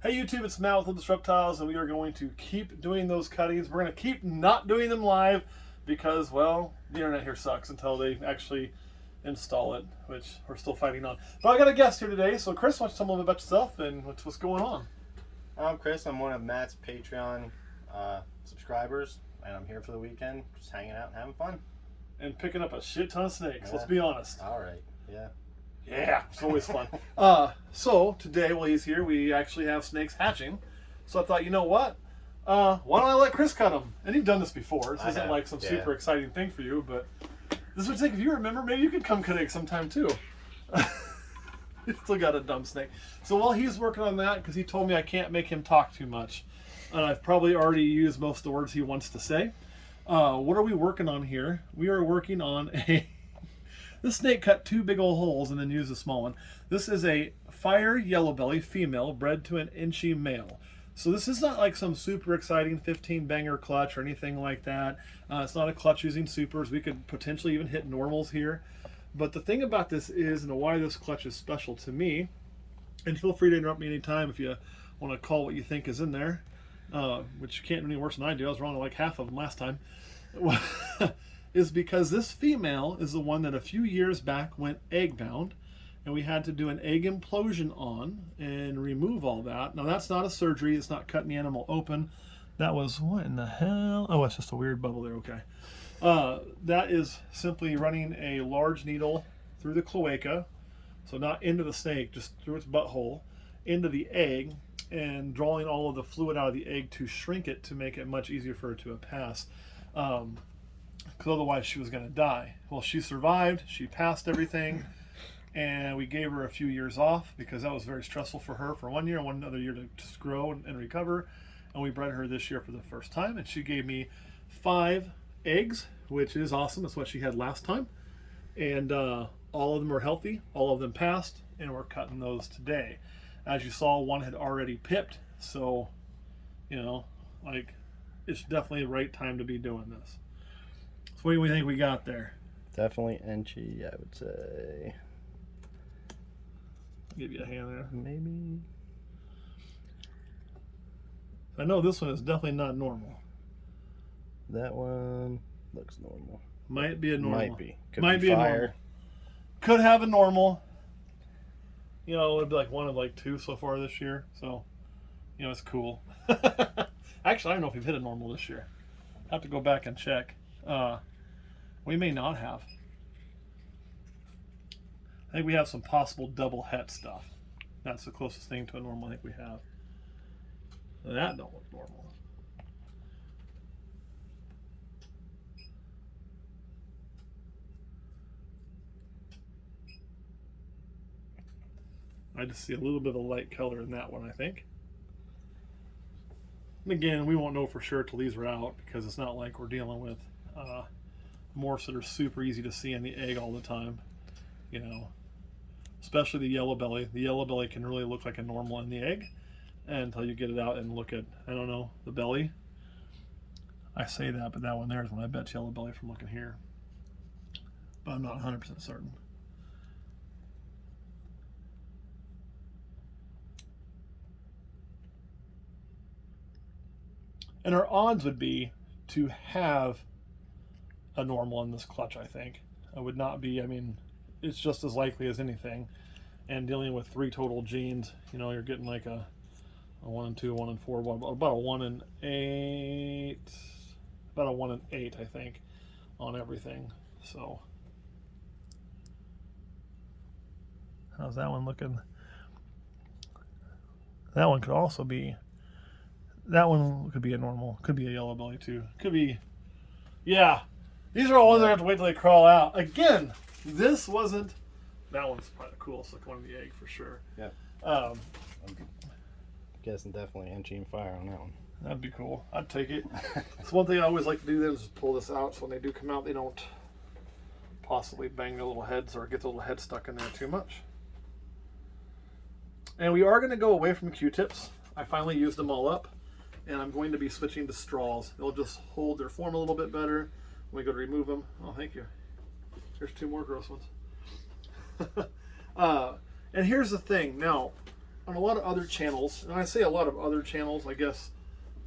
Hey YouTube, it's Matt with Olympus Reptiles, and we are going to keep doing those cuttings. We're going to keep not doing them live because, well, the internet here sucks until they actually install it, which we're still fighting on. But I got a guest here today, so Chris, why don't you tell me a little bit about yourself and what's going on? I'm Chris. I'm one of Matt's Patreon subscribers, and I'm here for the weekend, just hanging out and having fun. And picking up a shit ton of snakes, Yeah. let's be honest. All right, yeah. Yeah, it's always fun. So today, while he's here, we actually have snakes hatching. So I thought, you know what? Why don't I let Chris cut them? And you've done this before. This isn't like some super exciting thing for you, but this would take, if you remember, maybe you could come cut egg sometime too. He's still got a dumb snake. So while he's working on that, because he told me I can't make him talk too much, and I've probably already used most of the words he wants to say. What are we working on here? We are working on a... This snake cut two big old holes and then used a small one. This is a fire yellow belly female bred to an enchi male. So this is not like some super exciting 15 banger clutch or anything like that. It's not a clutch using supers. We could potentially even hit normals here. But the thing about this is, and why this clutch is special to me, and feel free to interrupt me anytime if you want to call what you think is in there, which you can't do any worse than I do. I was wrong on like half of them last time. Is because this female is the one that a few years back went egg bound, and we had to do an egg implosion on and remove all that. Now that's not a surgery, it's not cutting the animal open. That was, what in the hell? Oh, it's just a weird bubble there, okay. That is simply running a large needle through the cloaca, so not into the snake, just through its butthole, into the egg, and drawing all of the fluid out of the egg to shrink it to make it much easier for her to pass. Because otherwise she was going to die. Well, she survived, she passed everything, and we gave her a few years off because that was very stressful for her for 1 year and one other year to just grow and recover. And we bred her this year for the first time, and she gave me 5 eggs, which is awesome. That's what she had last time. And all of them are healthy, all of them passed, and we're cutting those today. As you saw, one had already pipped, so, you know, like, it's definitely the right time to be doing this. So what do we think we got there? Definitely enchi, I would say. Give you a hand there. Maybe. I know this one is definitely not normal. That one looks normal. Might be a normal. Might be. Might be fire. a normal. Could have a normal. You know, it'd be like one of like 2 so far this year. So, you know, it's cool. Actually, I don't know if we've hit a normal this year. Have to go back and check. We may not have. I think we have some possible double het stuff. That's the closest thing to a normal I think we have. That don't look normal. I just see a little bit of a light color in that one, I think. And again, we won't know for sure till these are out because it's not like we're dealing with morphs that are super easy to see in the egg all the time. You know, especially the yellow belly. The yellow belly can really look like a normal in the egg until you get it out and look at, I don't know, the belly. I say that, but that one there is one I bet yellow belly from looking here. But I'm not 100% certain. And our odds would be to have a normal in this clutch, I think. It would not be, I mean, it's just as likely as anything. And dealing with 3 total genes, you know, you're getting like a 1 and 2, 1 and 4, about a 1 and 8, about a 1 and 8, I think, on everything. So, how's that one looking? That one could also be, that one could be a normal, could be a yellow belly too. Could be, yeah. These are all ones that I have to wait till they crawl out. Again, this wasn't, that one's probably the coolest looking one in the egg for sure. Yeah. I'm guessing definitely enchi and fire on that one. That'd be cool. I'd take it. It's one thing I always like to do then is pull this out so when they do come out, they don't possibly bang their little heads or get the little head stuck in there too much. And we are going to go away from Q-tips. I finally used them all up, and I'm going to be switching to straws. They'll just hold their form a little bit better when we go to remove them. Oh, thank you. Here's 2 more gross ones. And here's the thing. Now, on a lot of other channels, and I say a lot of other channels, I guess,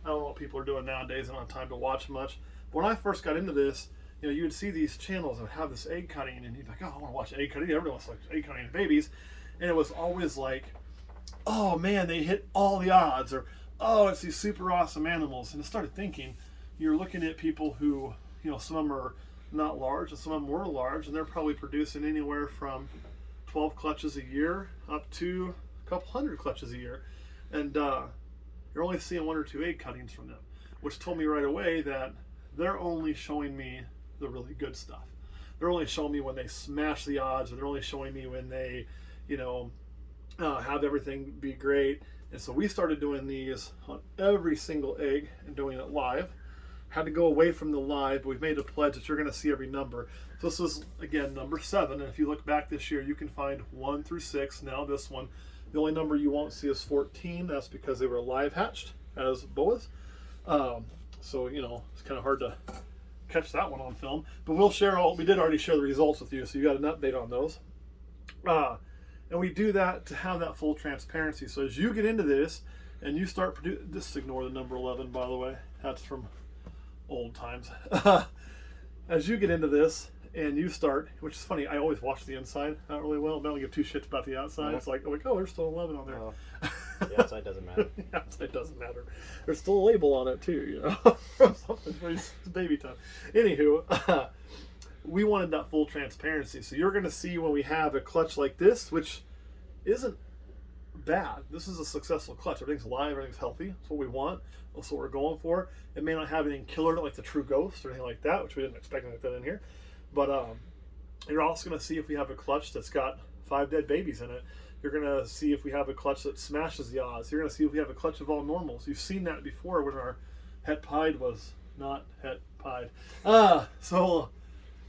I don't know what people are doing nowadays. I don't have time to watch much. But when I first got into this, you know, you would see these channels that would have this egg cutting, and you'd be like, oh, I want to watch egg cutting. Everyone wants to watch egg cutting babies. And it was always like, oh man, they hit all the odds, or oh, it's these super awesome animals. And I started thinking, you're looking at people who, you know, some of them are not large, and some of them were large, and they're probably producing anywhere from 12 clutches a year up to a couple hundred clutches a year. And you're only seeing 1 or 2 egg cuttings from them, which told me right away that they're only showing me the really good stuff. They're only showing me when they smash the odds, or they're only showing me when they, you know, have everything be great. And so we started doing these on every single egg and doing it live. Had to go away from the live, but we've made a pledge that you're going to see every number. So this was, again, number 7. And if you look back this year, you can find 1 through 6. Now this one, the only number you won't see is 14. That's because they were live hatched as boas. So, you know, it's kind of hard to catch that one on film. But we'll share we did already share the results with you, so you got an update on those. And we do that to have that full transparency. So as you get into this and you start producing, just ignore the number 11, by the way. That's from old times. As you get into this and you start, which is funny, I always watch the inside not really well, but I don't give 2 shits about the outside. Yeah. It's like, oh, there's still 11 on there. Oh. The outside doesn't matter. The outside doesn't matter. There's still a label on it too, you know, from something for his baby time. Anywho, we wanted that full transparency. So you're going to see when we have a clutch like this, which isn't bad. This is a successful clutch. Everything's live, everything's healthy. That's what we want. That's what we're going for. It may not have anything killer like the True Ghost or anything like that, which we didn't expect like that in here. But you're also going to see if we have a clutch that's got 5 dead babies in it. You're going to see if we have a clutch that smashes the odds. You're going to see if we have a clutch of all normals. You've seen that before when our het pied was not het pied. So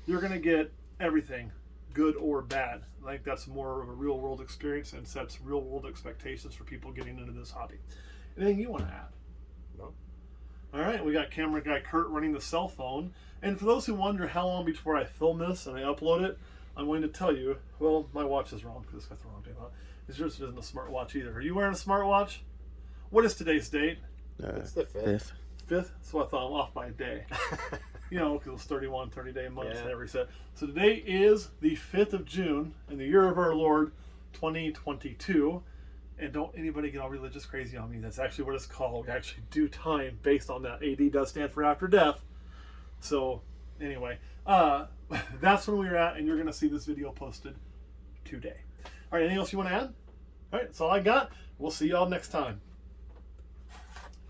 you're going to get everything, good or bad. I think that's more of a real world experience and sets real world expectations for people getting into this hobby. Anything you want to add? No. All right, we got camera guy Kurt running the cell phone. And for those who wonder how long before I film this and I upload it, I'm going to tell you, well, my watch is wrong because it's got the wrong date on it. It's yours isn't a smartwatch either. Are you wearing a smartwatch? What is today's date? It's the 5th. 5th? So I thought I'm off by a day. You know, because it was 31, 30-day months and every set. So today is the 5th of June in the year of our Lord, 2022. And don't anybody get all religious crazy on me. That's actually what it's called. We actually do time based on that. AD does stand for after death. So anyway, that's when we were at, and you're going to see this video posted today. All right, anything else you want to add? All right, that's all I got. We'll see y'all next time.